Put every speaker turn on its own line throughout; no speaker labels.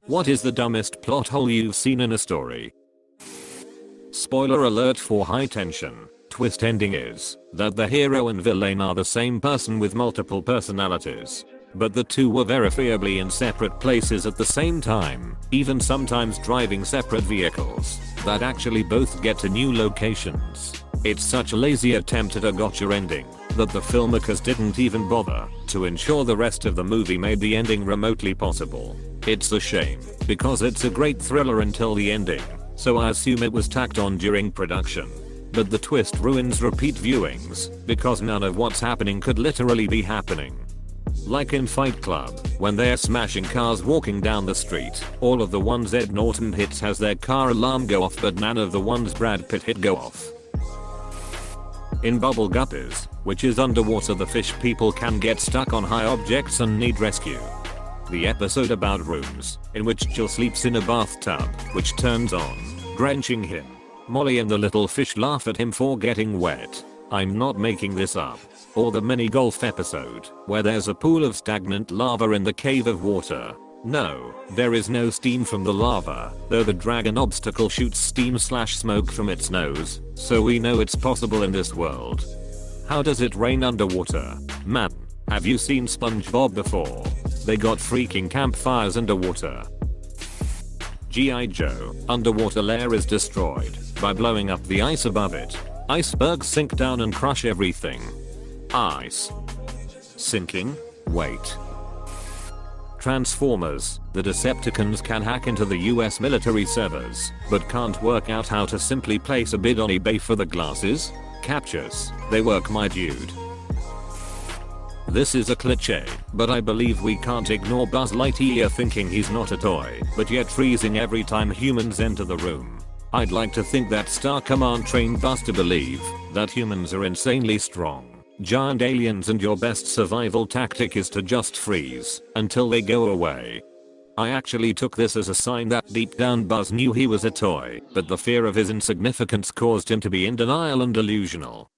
What is the dumbest plot hole you've seen in a story? Spoiler alert for high tension. Twist ending is that the hero and villain are the same person with multiple personalities. But the two were verifiably in separate places at the same time, even sometimes driving separate vehicles that actually both get to new locations. It's such a lazy attempt at a gotcha ending that the filmmakers didn't even bother to ensure the rest of the movie made the ending remotely possible. It's a shame, because it's a great thriller until the ending, so I assume it was tacked on during production. But the twist ruins repeat viewings, because none of what's happening could literally be happening. Like in Fight Club, when they're smashing cars walking down the street, all of the ones Ed Norton hits has their car alarm go off, but none of the ones Brad Pitt hit go off. In Bubble Guppies, which is underwater, the fish people can get stuck on high objects and need rescue. The episode about rooms, in which Jill sleeps in a bathtub, which turns on, drenching him. Molly and the little fish laugh at him for getting wet. I'm not making this up. Or the mini golf episode, where there's a pool of stagnant lava in the cave of water. No, there is no steam from the lava, though the dragon obstacle shoots steam/smoke from its nose, so we know it's possible in this world. How does it rain underwater? Man, have you seen SpongeBob before? They got freaking campfires underwater. G.I. Joe, underwater lair is destroyed by blowing up the ice above it. Icebergs sink down and crush everything. Ice. Sinking? Wait. Transformers, the Decepticons can hack into the US military servers, but can't work out how to simply place a bid on eBay for the glasses? Captures, they work, my dude. This is a cliche, but I believe we can't ignore Buzz Lightyear thinking he's not a toy, but yet freezing every time humans enter the room. I'd like to think that Star Command trained Buzz to believe that humans are insanely strong. Giant aliens, and your best survival tactic is to just freeze until they go away. I actually took this as a sign that deep down Buzz knew he was a toy, but the fear of his insignificance caused him to be in denial and delusional.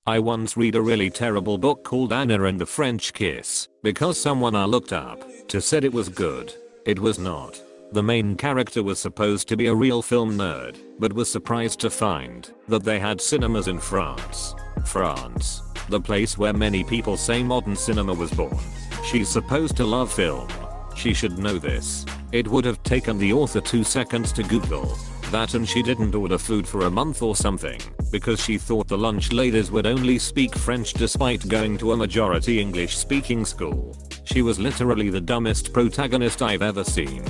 I once read a really terrible book called Anna and the French Kiss because someone I looked up to said it was good. It was not. The main character was supposed to be a real film nerd, but was surprised to find that they had cinemas in France. France, the place where many people say modern cinema was born. She's supposed to love film. She should know this. It would have taken the author 2 seconds to Google that, and she didn't order food for a month or something because she thought the lunch ladies would only speak French despite going to a majority English speaking school. She was literally the dumbest protagonist I've ever seen.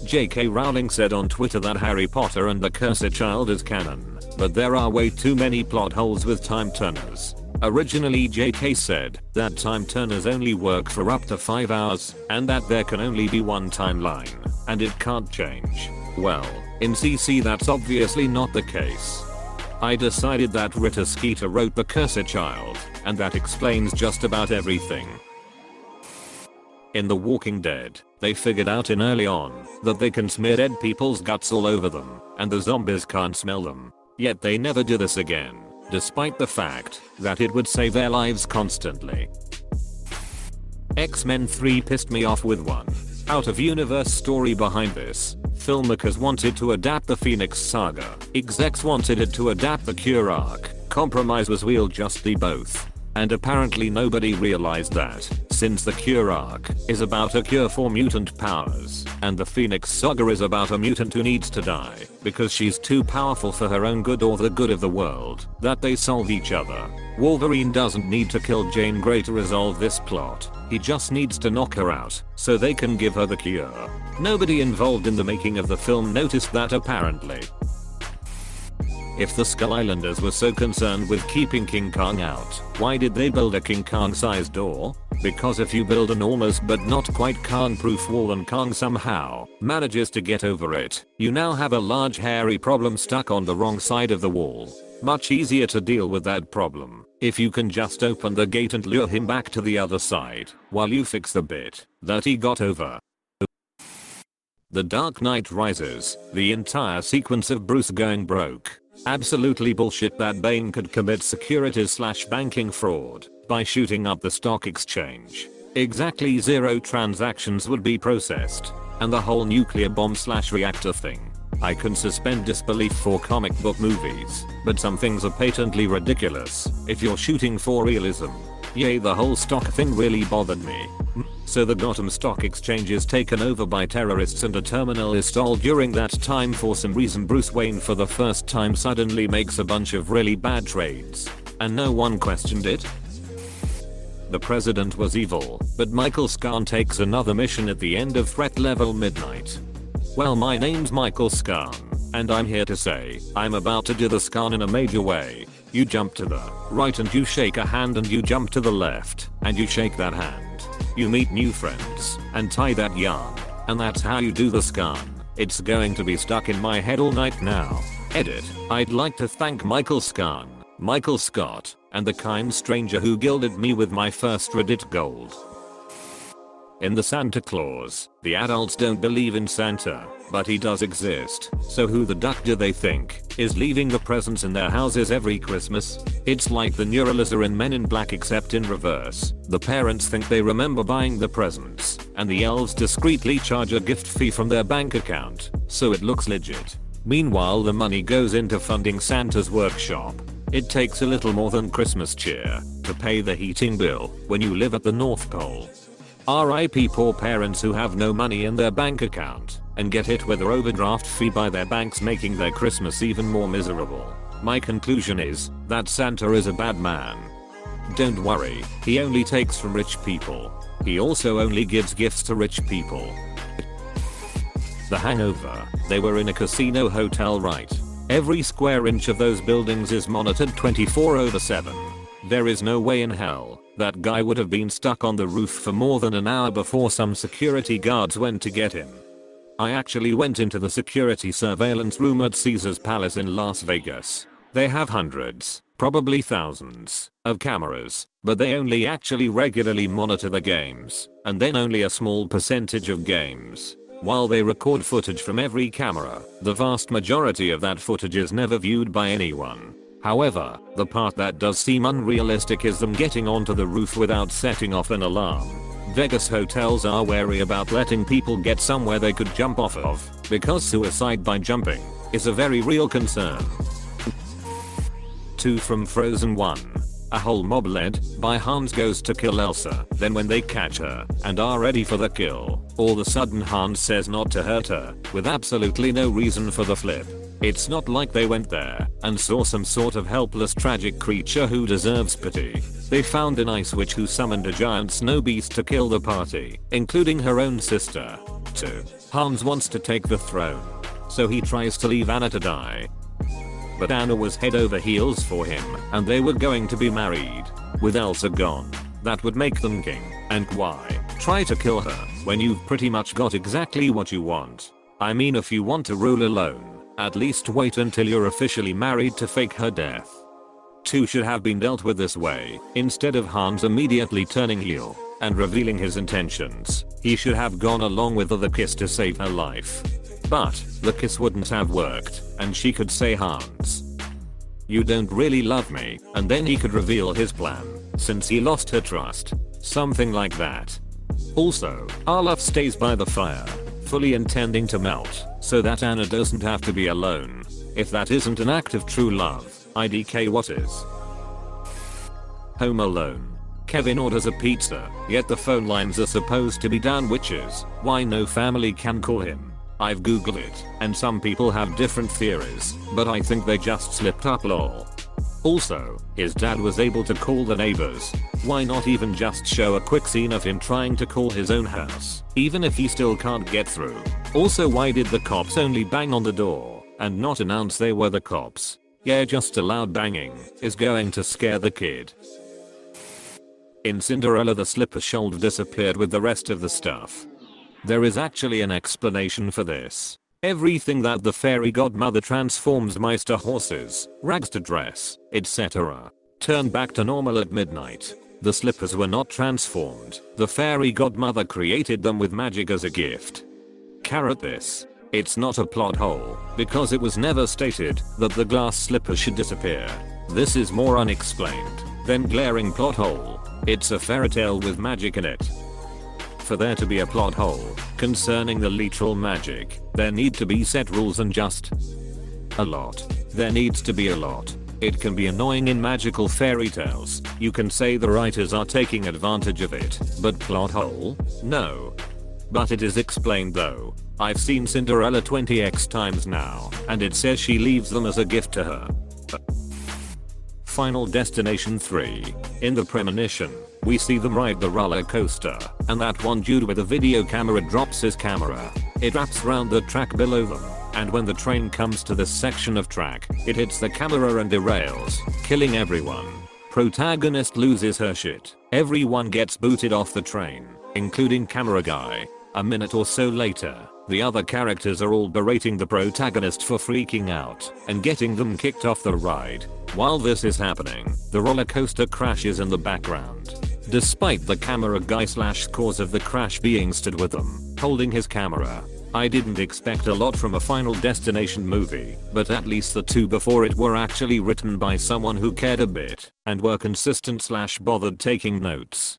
J.K. Rowling said on Twitter that Harry Potter and the Cursed Child is canon, but there are way too many plot holes with time turners. Originally, J.K. said that time turners only work for up to 5 hours and that there can only be one timeline and it can't change. Well, in CC that's obviously not the case. I decided that Rita Skeeter wrote The Cursed Child, and that explains just about everything. In The Walking Dead, they figured out in early on that they can smear dead people's guts all over them, and the zombies can't smell them. Yet they never do this again, despite the fact that it would save their lives constantly. X-Men 3 pissed me off with one out-of-universe story behind this. Filmmakers wanted to adapt the Phoenix Saga. Execs wanted it to adapt the Cure arc. Compromise was we'll just do both. And apparently nobody realized that, since the Cure arc is about a cure for mutant powers, and the Phoenix Saga is about a mutant who needs to die because she's too powerful for her own good or the good of the world, that they solve each other. Wolverine doesn't need to kill Jane Grey to resolve this plot. He just needs to knock her out so they can give her the cure. Nobody involved in the making of the film noticed that apparently. If the Skull Islanders were so concerned with keeping King Kong out, why did they build a King Kong sized door? Because if you build an almost but not quite Kong proof wall and Kong somehow manages to get over it, you now have a large hairy problem stuck on the wrong side of the wall. Much easier to deal with that problem if you can just open the gate and lure him back to the other side while you fix the bit that he got over. The Dark Knight Rises, the entire sequence of Bruce going broke. Absolutely bullshit that Bane could commit securities/banking fraud by shooting up the stock exchange. exactly 0 transactions would be processed. And the whole nuclear bomb/reactor thing. I can suspend disbelief for comic book movies, but some things are patently ridiculous if you're shooting for realism. Yay, the whole stock thing really bothered me. So the Gotham Stock Exchange is taken over by terrorists and a terminal is stalled during that time. For some reason Bruce Wayne for the first time suddenly makes a bunch of really bad trades. And no one questioned it? The president was evil, but Michael Scarn takes another mission at the end of threat level midnight. Well, my name's Michael Scarn, and I'm here to say, I'm about to do the Scarn in a major way. You jump to the right and you shake a hand, and you jump to the left and you shake that hand. You meet new friends and tie that yarn, and that's how you do the Scarn. It's going to be stuck in my head all night now. Edit. I'd like to thank Michael Scarn, Michael Scott, and the kind stranger who gilded me with my first Reddit gold. In the Santa Claus, the adults don't believe in Santa, but he does exist. So who the duck do they think is leaving the presents in their houses every Christmas? It's like the Neuralizer in Men in Black, except in reverse. The parents think they remember buying the presents, and the elves discreetly charge a gift fee from their bank account, so it looks legit. Meanwhile, the money goes into funding Santa's workshop. It takes a little more than Christmas cheer to pay the heating bill when you live at the North Pole. RIP poor parents who have no money in their bank account and get hit with their overdraft fee by their banks, making their Christmas even more miserable. My conclusion is that Santa is a bad man. Don't worry, he only takes from rich people. He also only gives gifts to rich people. The Hangover. They were in a casino hotel, right? Every square inch of those buildings is monitored 24/7. There is no way in hell that guy would have been stuck on the roof for more than an hour before some security guards went to get him. I actually went into the security surveillance room at Caesar's Palace in Las Vegas. They have hundreds, probably thousands, of cameras, but they only actually regularly monitor the games, and then only a small percentage of games. While they record footage from every camera, the vast majority of that footage is never viewed by anyone. However, the part that does seem unrealistic is them getting onto the roof without setting off an alarm. Vegas hotels are wary about letting people get somewhere they could jump off of, because suicide by jumping is a very real concern. 2 from Frozen 1. A whole mob led by Hans goes to kill Elsa. Then when they catch her and are ready for the kill, all of a sudden Hans says not to hurt her, with absolutely no reason for the flip. It's not like they went there and saw some sort of helpless tragic creature who deserves pity. They found an ice witch who summoned a giant snow beast to kill the party, including her own sister. 2. Hans wants to take the throne, so he tries to leave Anna to die. But Anna was head over heels for him, and they were going to be married. With Elsa gone, that would make them king. And why try to kill her when you've pretty much got exactly what you want? I mean, if you want to rule alone, at least wait until you're officially married to fake her death. 2 should have been dealt with this way. Instead of Hans immediately turning heel and revealing his intentions, he should have gone along with the kiss to save her life. But the kiss wouldn't have worked, and she could say, Hans, you don't really love me, and then he could reveal his plan, since he lost her trust. Something like that. Also, Olaf stays by the fire, fully intending to melt, so that Anna doesn't have to be alone. If that isn't an act of true love, IDK, what is? Home Alone. Kevin orders a pizza, yet the phone lines are supposed to be down, which is why no family can call him. I've googled it, and some people have different theories, but I think they just slipped up, lol. Also, his dad was able to call the neighbors. Why not even just show a quick scene of him trying to call his own house, even if he still can't get through? Also, why did the cops only bang on the door and not announce they were the cops? Yeah, just a loud banging is going to scare the kid. In Cinderella, the slipper shoulder disappeared with the rest of the stuff. There is actually an explanation for this. Everything that the fairy godmother transforms mice to horses, rags to dress, etc., turned back to normal at midnight. The slippers were not transformed. The fairy godmother created them with magic as a gift. Carrot this. It's not a plot hole, because it was never stated that the glass slipper should disappear. This is more unexplained than glaring plot hole. It's a fairy tale with magic in it. For there to be a plot hole concerning the literal magic, there need to be set rules and just a lot. There needs to be a lot. It can be annoying in magical fairy tales. You can say the writers are taking advantage of it, but plot hole? No. But it is explained though. I've seen Cinderella 20x times now, and it says she leaves them as a gift to her. Final Destination 3. In the premonition, we see them ride the roller coaster, and that one dude with a video camera drops his camera. It wraps around the track below them, and when the train comes to this section of track, it hits the camera and derails, killing everyone. Protagonist loses her shit. Everyone gets booted off the train, including camera guy. A minute or so later, the other characters are all berating the protagonist for freaking out and getting them kicked off the ride. While this is happening, the roller coaster crashes in the background. Despite the camera guy / cause of the crash being stood with them, holding his camera. I didn't expect a lot from a Final Destination movie, but at least the two before it were actually written by someone who cared a bit and were consistent / bothered taking notes.